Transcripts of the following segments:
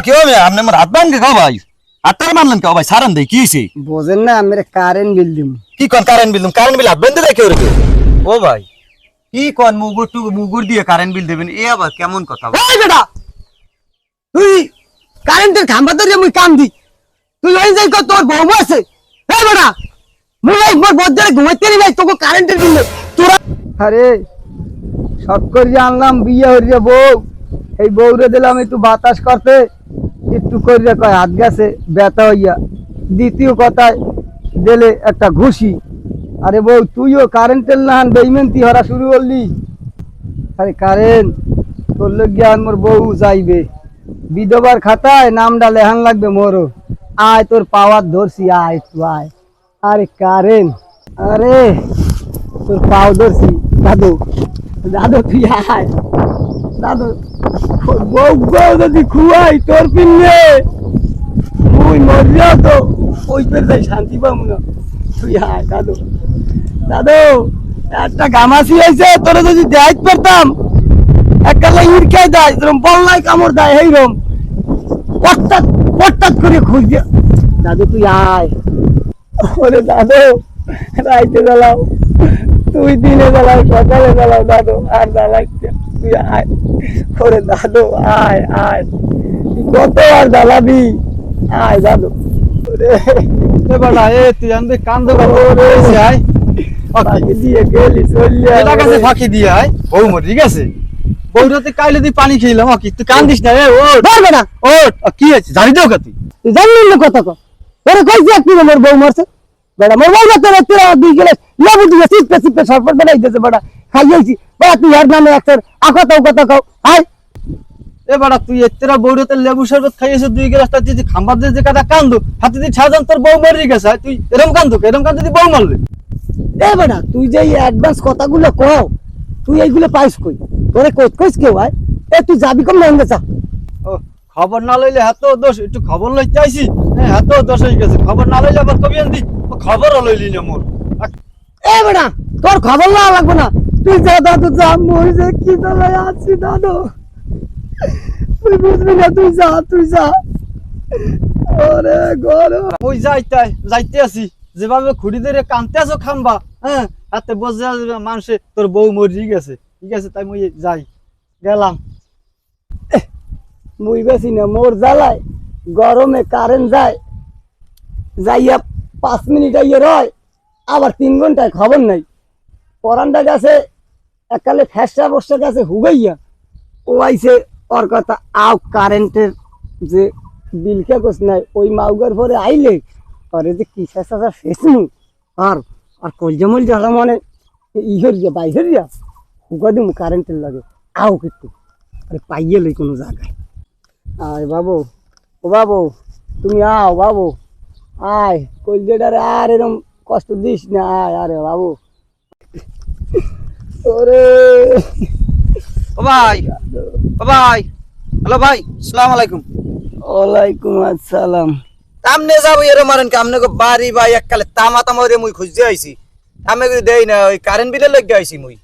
क्यों मैं हमने मोर हाथ बांध के कहो भाई हाथ मानलन कहो भाई सारन दे की से बोझेन ना मेरे कारेंट बिल दिम की कोन कारेंट बिल हाथ बांध दे क्यों रे ओ भाई की कोन मुगुर দিয়ে কারেন্ট বিল দেবেন এ আবার কেমন কথা এই বেটা তুই কারেন্টের খাম্বা ধরে মুই কাম দি তুই ওই যাই কো তোর বউ আছে এই বেটা মুই একবার বদ্দারে ঘুমাইতে নি ভাই তোকে কারেন্টের বিল তোরা আরে সব করে আনলাম বিয়ে হইরে বউ এই বউরে দিলাম একটু বাতাস করতে একটু করে কয় হাত গেছে ব্যথা হইয়া দ্বিতীয় কথায় দিলে একটা ঘুষি আরে বউ তুইও কারেন্টের লাহান বেইমেন্তি হরা শুরু করলি আরে কারেন্ট তোর লগে মোর বউ যাইবে বিধবার খাতায় নামটা লেহান লাগবে মোরও আয় তোর পাওয়ার ধরছি আয় তুই আয় আরে কারেন্ট আরে তোর পাও ধরছি দাদু দাদু তুই আয় দাদু বউ বউ যদি খুয়াই তোর পিনে তুই মরিয়া তো ওই পের যাই শান্তি পাবো না তুই আয় দাদু দাদু একটা গামাসি হয়েছে তোরা যদি দেখাইতে পারতাম এককালে ইরকাই দেয় যেরকম বললাই কামড় দেয় এইরকম পট্টাত করে খুঁজে দাদু তুই আয় ওরে দাদু রাইতে জ্বালাও তুই দিনে জ্বালাও সকালে জ্বালাও দাদু আর জ্বালাইতে তুই আয় ওরে দাদু আয় আয় তুই কত আর জ্বালাবি আয় দাদু বেটা এ তুই আমাদের কান্দে বাবা আয় ফাঁকি দিয়ে গেলি চলিয়া এলাকা কাছে ফাঁকি দিয়ে আয় বউ মর ঠিক আছে বউটাতে কাইলে তুই পানি খেলাম কি তুই কান্দিস না রে ওঠ ধরবে না ওঠ কি আছে জানি দাও কা তুই জানলি না কত কো ওরে কইছি একটু মোর বউ মরছে বড় মোর বউ তো রাতে দুই গেলাস লেবু দিয়ে সিপে সরপট বানাই দিতেছে বড় খাইয়েছি বড় তুই আর নামে একটা আকতাও কথা কও হাই এ বেটা তুই এতরা বউটাতে লেবু শরবত খাইয়েছিস 2 গ্লাস তা তুই খাম্বা দিয়ে যে কাটা কান্দু হাতে দিয়ে ছাজন তোর বউ মরে গেছে তুই এরকম কান্দু তুই বউ মরলে এ বড়া তুই যে অ্যাডভান্স কথাগুলো কও তুই এইগুলো পাইস কই তোরে কইস কেউ আয় এ তুই যাবি কম না যা ও খবর না লইলে এত দোষ একটু খবর লইতে আইছি হ্যাঁ এত দোষ হয়ে গেছে খবর না লইলে আবার কবি আনতি খবরও লইলি না মোর এ বড়া তোর খবর না লাগবে না তুই যা দাদু যা মই যে কি দলায় আছি দাদু তুই বুঝবি না তুই যা ওরে গরম ওই যাইতে আছি যেভাবে খুঁড়ি ধরে কানতে আছো খাম্বা হ্যাঁ হাতে বসে আসবে মানুষে তোর বউ মরি গেছে ঠিক আছে তাই মুই যাই গেলাম মুই বেশি না মোর জ্বালায় গরমে কারেন্ট যায় যাইয়া 5 মিনিট আইয়ে রয় আবার 3 ঘন্টায় খবর নাই পরান্ডা গেছে একালে ফ্যাসটা বসে গেছে হুগাইয়া ও আইছে ওর কথা আও কারেন্টের যে বিল কে কস নাই ওই মাউগার পরে আইলে আরে যে কি শেষা ফেসনু আর আর কলজমল জ্বালা মানে ইহরিয়া বাইহরিয়া হুগা দিমু কারেন্টের লাগে আও কিন্তু আরে পাইয়ে লই কোনো জায়গায় আয় বাবু ও বাবু তুমি আও বাবু আয় কলজেটারে আর এরকম কষ্ট দিস না আয় আরে বাবু ওরে ও ভাই হ্যালো ভাই আসসালামু আলাইকুম ওয়ালাইকুম আসসালাম আমনে যাবো এর মারেন কি আমনে বাড়ি ভাই এককালে তামা রে মুই খুঁজতে আইছি আমি কই দেই না ওই কারেন্ট বিলে লাগি আইছি মুই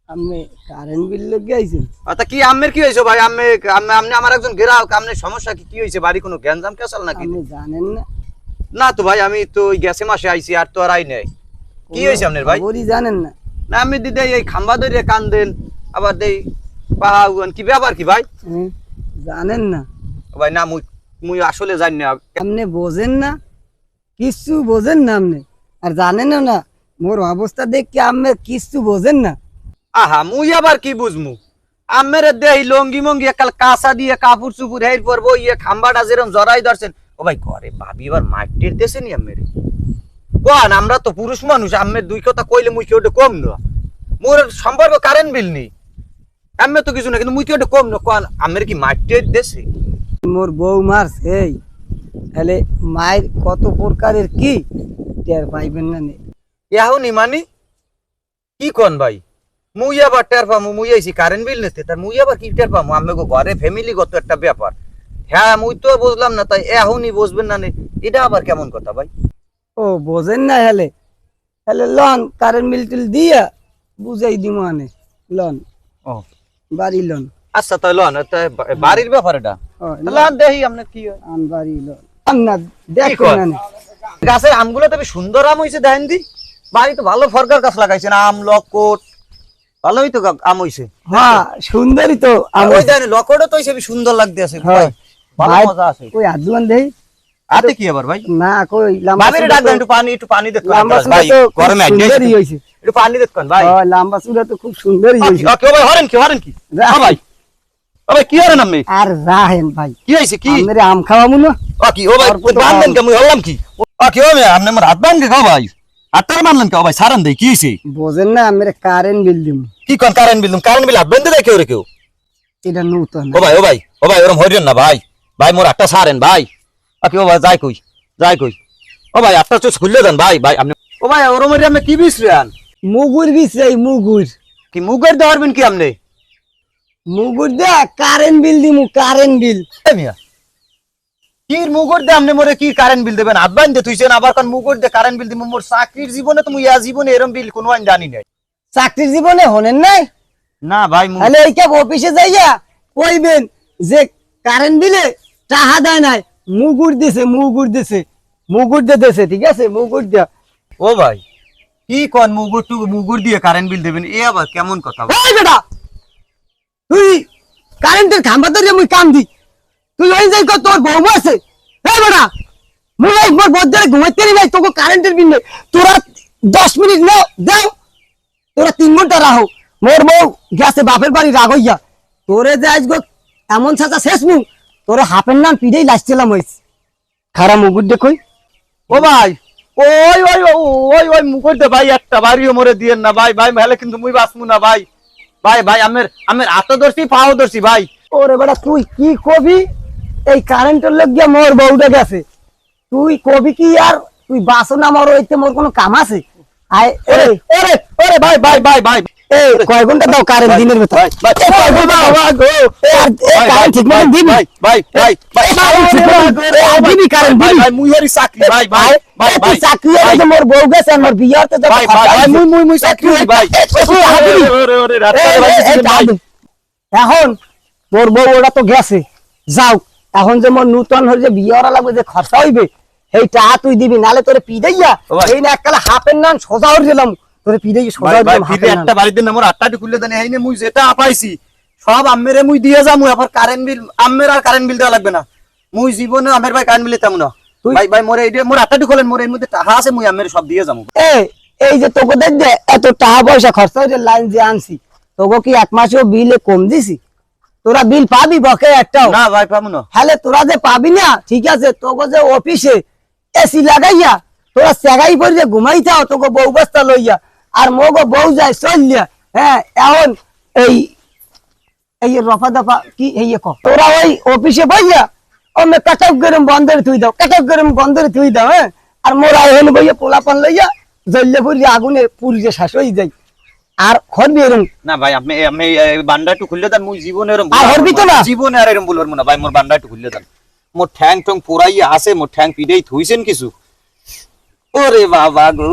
আমি কারেন্ট বিল লগে আইছেন আচ্ছা কি আমের কি হইছে ভাই আমনে আমার একজন গ্রাহক আমনে সমস্যা কি হইছে বাড়ি কোনো গ্যাঞ্জাম কেসাল নাকি আপনি জানেন না না তো ভাই আমি তো ওই গ্যাসে মাসে আইছি আর তো আর আই নাই কি হইছে আপনার ভাই ওরি জানেন না না আমি দিদে এই খাম্বা ধরে কান দেন আবার দেই পাউন কি ব্যাপার কি ভাই জানেন না ভাই না মুই আসলে জানি না আপনি বোঝেন না কিছু বোঝেন না আপনি আর জানেন না মোর অবস্থা দেখে আপনি কিছু বোঝেন না আহা মুই আবার কি বুঝমু আমের দেই লঙ্গি মঙ্গি একাল কাঁচা দিয়ে কাপড় চুপুর হের পরবো ইয়ে খাম্বাটা যেরকম জড়াই ধরছেন ও ভাই ঘরে ভাবি এবার মাটির দেশে নি আমের কোন আমরা তো পুরুষ মানুষ আমের দুই কথা কইলে মুই কেউ কম না মোর সম্পর্ক কারেন্ট বিল নেই আমি তো কিছু না কিন্তু মুই কেউ কম না কোন আমের কি মাটির দেশে মোর বউ মারছে এই তাহলে মায়ের কত প্রকারের কি টের পাইবেন না নে এহনি মানি কি কোন ভাই মুই আবার টের পামু মুই আইছি কারেন্ট বিল নিতে তার মুই আবার কি টের পামু আমি ঘরে ফ্যামিলিগত একটা ব্যাপার হ্যাঁ মুই তো বুঝলাম না তাই এহনি বুঝবেন না এটা আবার কেমন কথা ভাই ও বোঝেন না হেলে হেলে লন কারেন্ট বিল টিল দিয়া বুঝাই দিমু আনে লন ও বাড়ি লন আচ্ছা তাই লন বাড়ির ব্যাপার এটা তাহলে আর দেখি আপনার কি হয় আনবারি লো না দেখ কি কর? না গাছের আমগুলো তবে সুন্দর আম হইছে দেখেন দি বাড়ি তো ভালো ফরকার গাছ লাগাইছেন আম লকট ভালোই তো আম হইছে হ্যাঁ সুন্দরই তো ওই দেখেন লকটও তো হিসেবে সুন্দর লাগতে আছে হ্যাঁ। ভালো ভাই, মজা আছে কই আদুয়ান দেই আতে কি আবার ভাই না কই লাম্বা বাবিরে ডাক দেন একটু পানি দে লাম্বা ভাই তো গরমে আইছে সুন্দরই হইছে একটু পানি দে ভাই ও লাম্বা চুড়া তো খুব সুন্দরই হইছে ওকে ভাই হরেন কি রাহেন। ভাই ও ভাই কি হরেন আপনি আর রাহেন ভাই কি হইছে কি আমারে আম খাওয়ামু না ও ভাই অল্প তো বান্ধেন আম। কে মুই হলাম কি কি হবে আপনি আমার হাত বান্ধে খাও ভাই হাতটা বান্ধলেন কে ভাই সারান দেই কি হইছে বোঝেন না আমারে কারেন্ট বিল দিম কি কোন কারেন্ট বিল হাত বান্ধে দেয় কেউ এটা নতুন ও ভাই ওরম হইরেন না ভাই মোর একটা সারেন ভাই কি ও ভাই যাই কই ও ভাই একটা চোখ খুললে দেন ভাই আপনি ও ভাই ওরম হইরে আপনি কি বিছরেন মুগুর বিছাই মুগুর কি মুগের দেওয়ারবেন কি আপনি মুগুর দে কারেন্ট বিল দিমু কারেন্ট বিল এ মিয়া কি মুগর দে আপনি মোরে কি কারেন্ট বিল দেবেন হাত বান্ধে তুইছেন আবার কোন মুগর দে কারেন্ট বিল দিমু মোর চাকরির জীবনে তো মুই জীবনে এরম বিল কোনো আইন জানি নাই চাকরির জীবনে হনেন নাই না ভাই তাহলে এই কে অফিসে যাইয়া কইবেন যে কারেন্ট বিলে টাকা দেয় নাই মুগুর দিছে মুগুর দিছে ঠিক আছে মুগুর দিয়া ও ভাই কি কোন মুগুর দিয়ে কারেন্ট বিল দেবেন এ আবার কেমন কথা এই বেটা তুই কারেন্টের খাম্বা ধরে মুই কাম দি তুই ওই যাই কর তোর বউ আছে এই বেটা মুই এই মোর বদ্দারে ঘুমাইতে নি ভাই তোকে কারেন্টের বিল নেই তোরা 10 মিনিট নাও দাও তোরা 3 ঘন্টা রাহো মোর বউ গেছে বাপের বাড়ি রাগ হইয়া তোরে যে আজগো এমন ছাতা শেষ মু তোরে হাফের নাম পিড়েই লাসছিলাম হইছে খারাপ মুগুর দেখই ও ভাই ওই মুকুর দে ভাই একটা বাড়িও মরে দিয়েন না ভাই মেলে কিন্তু মুই বাঁচমু না ভাই আমের হাতও ধরছি পাও ধরছি ভাই ওরে বেটা তুই কি কবি এই কারেন্টের লোক গিয়া মোর বউটা গেছে তুই কবি কি আর তুই বাসো না মর হইতে মোর কোনো কাম আছে আয় ওরে ভাই এই কয় ঘন্টা দাও কারেন্ট দিনের ভিতর কারেন্ট ঠিক মতো দিবি দিবি কারেন্ট দিবি মুই হরি চাকরি ভাই চাকরি আছে মোর বউ গেছে আমার বিয়ে হতে যাবে মুই চাকরি ভাই এখন তোর বউ ওরা তো গেছে যাও এখন যে মোর নূতন হয়ে যে বিয়ে হওয়া লাগবে যে খরচা হইবে সেই টাকা তুই দিবি নালে তোরে পিদাইয়া এই না এককালে হাফের নাম সোজা হয়ে দিলাম তোরে পিদাই সোজা হয়ে দিলাম হাফের নাম একটা বাড়িতে আমার আটটাটি খুললে দেন এই নে মুই যেটা পাইছি সব আমেরে মুই দিয়ে যামু আবার কারেন্ট বিল আমের আর কারেন্ট বিল দেওয়া লাগবে না মুই জীবনে আমের ভাই কারেন্ট বিল দিতাম না ভাই মোরে এই মোর আটটাটি খোলেন মোর এর মধ্যে টাকা আছে মুই আমের সব দিয়ে যামু এই যে তোকে দেখ দে এত টাকা পয়সা খরচা হয়ে লাইন যে আনছি তোকে কি এক মাসেও বিলে কম দিছি তোরা বিল পাবি বকে একটাও না ভাই পাবো না হলে তোরা যে পাবি না ঠিক আছে তোকে যে অফিসে এসি লাগাইয়া তোরা সেগাই পরে যে ঘুমাই যাও তোকে বউ বস্তা লইয়া আর মগো বউ যায় চললিয়া হ্যাঁ এখন এই রফা দফা কি এই তোরা ওই অফিসে বইয়া ও মে কাটক গরম বন্ধরে থুই দাও কাটক গরম বন্ধরে থুই দাও হ্যাঁ আর মোরা এখন বইয়া পোলাপান লইয়া জ্বললে পুরি আগুনে পুরি যে শ্বাস হয়ে যায় আর খরবি এরম না ভাই আপনি বান্ডাটু খুললে দেন মুই জীবনে এরম আর হরবি তো না জীবনে আর এরম বলবো না ভাই মোর বান্ডাটু খুললে দেন মোর ঠ্যাং টং পুরাইয়া আছে মোর ঠ্যাং পিডেই থুইছেন কিছু ওরে বাবা গো